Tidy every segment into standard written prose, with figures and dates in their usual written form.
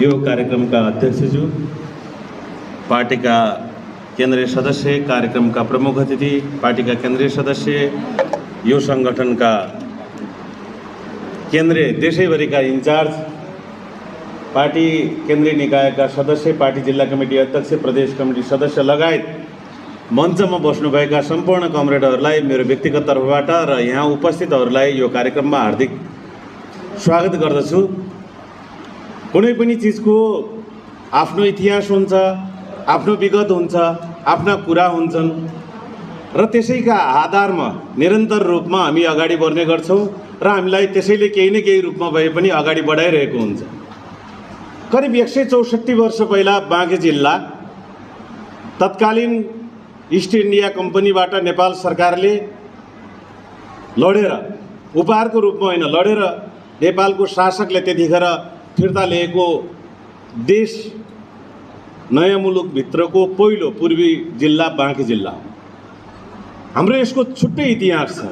यो कार्यक्रमका अध्यक्षज्यू, पार्टीका केन्द्रीय सदस्य, कार्यक्रमका प्रमुख अतिथि, पार्टीका केन्द्रीय सदस्य, यो सङ्गठनका केन्द्रीय देशैभरिका इन्चार्ज, पार्टी केन्द्रीय निकायका सदस्य, पार्टी जिल्ला कमिटी अध्यक्ष, प्रदेश कमिटी सदस्य लगायत मञ्चमा बस्नुभएका सम्पूर्ण कमरेडहरूलाई मेरो व्यक्तिगत तर्फबाट र यहाँ उपस्थितहरूलाई यो कार्यक्रममा हार्दिक स्वागत गर्दछु। कुनै पनि चिजको आफ्नो इतिहास हुन्छ, आफ्नो विगत हुन्छ, आफ्ना कुरा हुन्छन् र त्यसैका आधारमा निरन्तर रूपमा हामी अगाडि बढ्ने गर्छौँ र हामीलाई त्यसैले केही न केही रूपमा भए पनि अगाडि बढाइरहेको हुन्छ। करिब 164 वर्ष पहिला बाँके जिल्ला तत्कालीन इस्ट इन्डिया कम्पनीबाट नेपाल सरकारले लडेर, उपहारको रूपमा होइन, लडेर नेपालको शासकले त्यतिखेर फिर्ता लिएको देश नयाँ मुलुकभित्रको पहिलो पूर्वी जिल्ला बाँके जिल्ला। हाम्रो यसको छुट्टै इतिहास छ।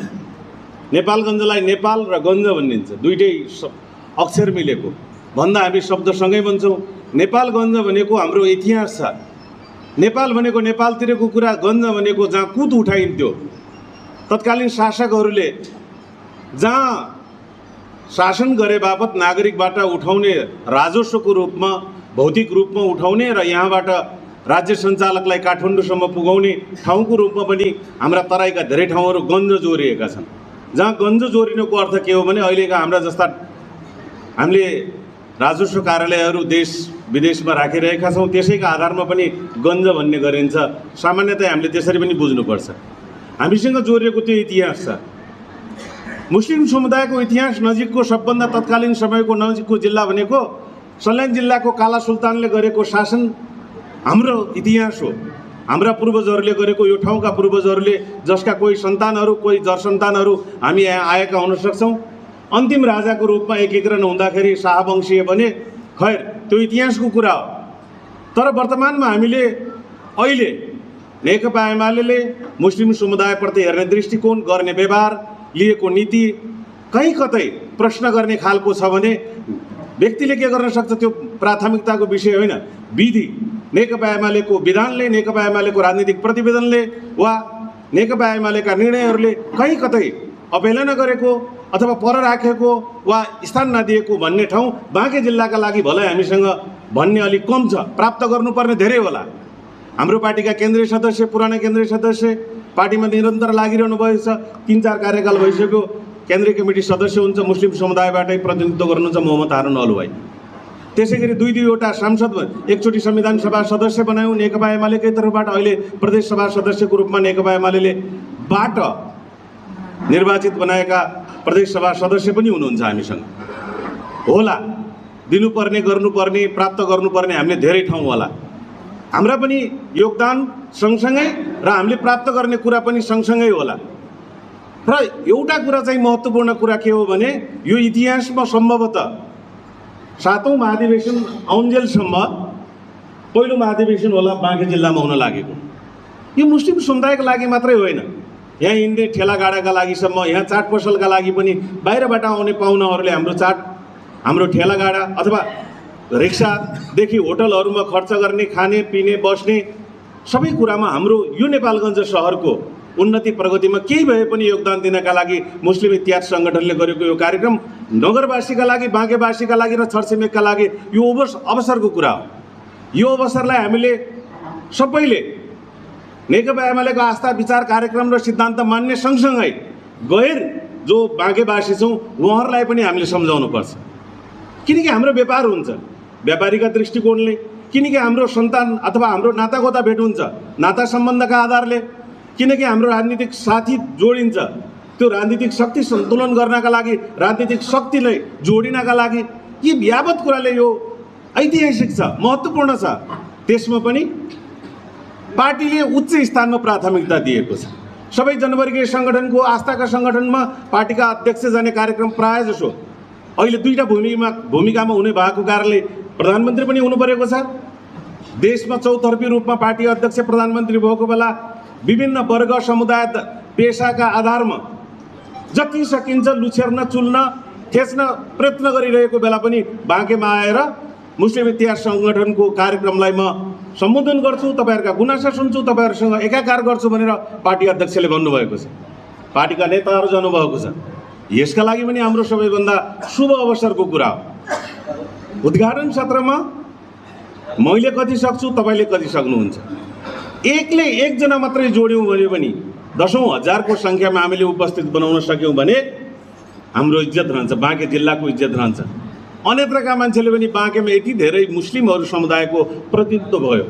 नेपालगञ्जलाई नेपाल र गञ्ज भनिन्छ, दुईटै अक्षर मिलेको भन्दा हामी शब्दसँगै भन्छौँ। नेपालगञ्ज भनेको हाम्रो इतिहास छ। नेपाल भनेको नेपालतिरको कुरा, गञ्ज भनेको जहाँ कुत उठाइन्थ्यो। तत्कालीन शासकहरूले जहाँ शासन गरे बापत नागरिकबाट उठाउने राजस्वको रूपमा, भौतिक रूपमा उठाउने र यहाँबाट राज्य सञ्चालकलाई काठमाडौँसम्म पुगाउने ठाउँको रूपमा पनि हाम्रा तराईका धेरै ठाउँहरू गञ्ज जोडिएका छन्। जहाँ गञ्ज जोडिनुको अर्थ के हो भने अहिलेका हाम्रा जस्ता हामीले राजस्व कार्यालयहरू देश विदेशमा राखिरहेका छौँ, त्यसैका आधारमा पनि गञ्ज भन्ने गरिन्छ। सामान्यतया हामीले त्यसरी पनि बुझ्नुपर्छ। हामीसँग जोडिएको त्यो इतिहास छ। मुस्लिम समुदायको इतिहास नजिकको सबभन्दा तत्कालीन समयको नजिकको जिल्ला भनेको सल्यान जिल्लाको काला सुल्तानले गरेको शासन हाम्रो इतिहास हो। हाम्रा पूर्वजहरूले गरेको, यो ठाउँका पूर्वजहरूले, जसका कोही सन्तानहरू, कोही जर सन्तानहरू हामी यहाँ आएका हुन सक्छौँ। अन्तिम राजाको रूपमा एकीकरण हुँदाखेरि शाहवंशीय बने, खैर त्यो इतिहासको कुरा हो। तर वर्तमानमा हामीले अहिले नेकपा एमाले मुस्लिम समुदायप्रति हेर्ने दृष्टिकोण, गर्ने व्यवहार, लिएको नीति कहीँ कतै प्रश्न गर्ने खालको छ भने व्यक्तिले के गर्न सक्छ त्यो प्राथमिकताको विषय होइन। विधि, नेकपा एमालेको विधानले, नेकपा एमालेको राजनीतिक प्रतिवेदनले वा नेकपा एमालेका निर्णयहरूले कहीँ कतै अवहेलना गरेको अथवा पर राखेको वा स्थान नदिएको भन्ने ठाउँ बाँके जिल्लाका लागि भलै हामीसँग भन्ने अलिक कम छ। प्राप्त गर्नुपर्ने धेरै होला। हाम्रो पार्टीका केन्द्रीय सदस्य, पुराना केन्द्रीय सदस्य, पार्टीमा निरन्तर लागिरहनु भएको छ, 3-4 कार्यकाल भइसक्यो, केन्द्रीय कमिटी सदस्य हुन्छ, मुस्लिम समुदायबाटै प्रतिनिधित्व गर्नुहुन्छ मोहम्मद हारुन अल भाइ। त्यसै गरी दुईवटा सांसद, एकचोटि संविधान सभा सदस्य बनायौँ नेकपा एमालेकै तर्फबाट, अहिले प्रदेश सभा सदस्यको रूपमा नेकपा एमाले बाट निर्वाचित बनाएका प्रदेश सभा सदस्य पनि हुनुहुन्छ हामीसँग। होला, दिनुपर्ने, गर्नुपर्ने, प्राप्त गर्नुपर्ने हामीले धेरै ठाउँ होला। हाम्रा पनि योगदान सँगसँगै र हामीले प्राप्त गर्ने कुरा पनि सँगसँगै होला। र एउटा कुरा चाहिँ महत्त्वपूर्ण कुरा के हो भने यो इतिहासमा सम्भवतः 7औं महाधिवेशन आउन्जेलसम्म पहिलो महाधिवेशन होला बाँके जिल्लामा हुन लागेको। यो मुस्लिम समुदायको लागि मात्रै होइन, यहाँ हिँड्ने ठेलागाडाका लागिसम्म, यहाँ चाट पसलका लागि पनि बाहिरबाट आउने पाहुनाहरूले हाम्रो ठेलागाडा अथवा रिक्सादेखि होटलहरूमा खर्च गर्ने, खाने, पिने, बस्ने सबै कुरामा हाम्रो यो नेपालगञ्ज सहरको उन्नति प्रगतिमा केही भए पनि योगदान दिनका लागि मुस्लिम इतिहास सङ्गठनले गरेको यो कार्यक्रम नगरवासीका लागि, बाँकेवासीका लागि र छरछिमेकका लागि यो अवसरको कुरा हो। यो अवसरलाई हामीले सबैले नेकपा एमालेको आस्था, विचार, कार्यक्रम र सिद्धान्त मान्ने सँगसँगै गैर जो बाँकेवासी छौँ उहाँहरूलाई पनि हामीले सम्झाउनुपर्छ। किनकि हाम्रो व्यापार हुन्छ व्यापारीका दृष्टिकोणले, किनकि हाम्रो सन्तान अथवा हाम्रो नातागोता भेट हुन्छ नाता सम्बन्धका आधारले, किनकि हाम्रो राजनीतिक साथी जोडिन्छ त्यो राजनीतिक शक्ति सन्तुलन गर्नका लागि, राजनीतिक शक्तिलाई जोडिनका लागि। यी यावत कुराले यो ऐतिहासिक छ, महत्त्वपूर्ण छ। त्यसमा पनि पार्टीले उच्च स्थानमा प्राथमिकता दिएको छ। सबै जनवर्गीय सङ्गठनको, आस्थाका सङ्गठनमा पार्टीका अध्यक्ष जाने कार्यक्रम प्रायः जसो अहिले दुईटा भूमिकामा हुने भएको कारणले प्रधानमन्त्री पनि हुनु परेको छ। देशमा चौतर्फी रूपमा पार्टी अध्यक्ष प्रधानमन्त्री भएको बेला विभिन्न वर्ग, समुदाय, पेसाका आधारमा जति सकिन्छ लुछेर्न, चुल्न, थेच्न प्रयत्न गरिरहेको बेला पनि बाँकेमा आएर मुस्लिम इतिहास सङ्गठनको कार्यक्रमलाई म सम्बोधन गर्छु, तपाईँहरूका गुनासा सुन्छु, तपाईँहरूसँग एकाकार गर्छु भनेर पार्टी अध्यक्षले भन्नुभएको छ, पार्टीका नेताहरू जानुभएको छ। यसका लागि पनि हाम्रो सबैभन्दा शुभ अवसरको कुरा हो। उद्घाटन सत्रमा मैले कति सक्छु, तपाईँले कति सक्नुहुन्छ, एकजना मात्रै जोड्यौँ भने पनि 10,000 को सङ्ख्यामा हामीले उपस्थित बनाउन सक्यौँ भने हाम्रो इज्जत रहन्छ, बाँके जिल्लाको इज्जत रहन्छ। अन्यत्रका मान्छेले पनि बाँकेमा यति धेरै मुस्लिमहरू समुदायको प्रतिनिधित्व भयो,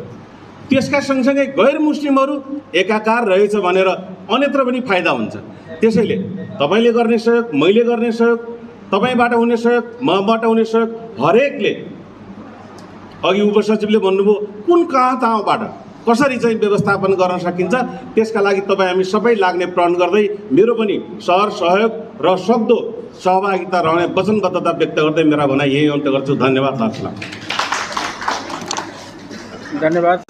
त्यसका सँगसँगै गैर मुस्लिमहरू एकाकार रहेछ भनेर अन्यत्र पनि फाइदा हुन्छ। त्यसैले तपाईँले गर्ने सहयोग, मैले गर्ने सहयोग, तपाईँबाट हुने सहयोग, मबाट हुने सहयोग, हरेकले अघि उपसचिवले भन्नुभयो कुन कहाँबाट कसरी चाहिँ व्यवस्थापन गर्न सकिन्छ, त्यसका लागि तपाईँ हामी सबै लाग्ने प्रण गर्दै मेरो पनि सहयोग र सक्दो सहभागिता रहने वचनबद्धता व्यक्त गर्दै मेरा भनाइ यही अन्त्य गर्छु। धन्यवाद। धन्यवाद।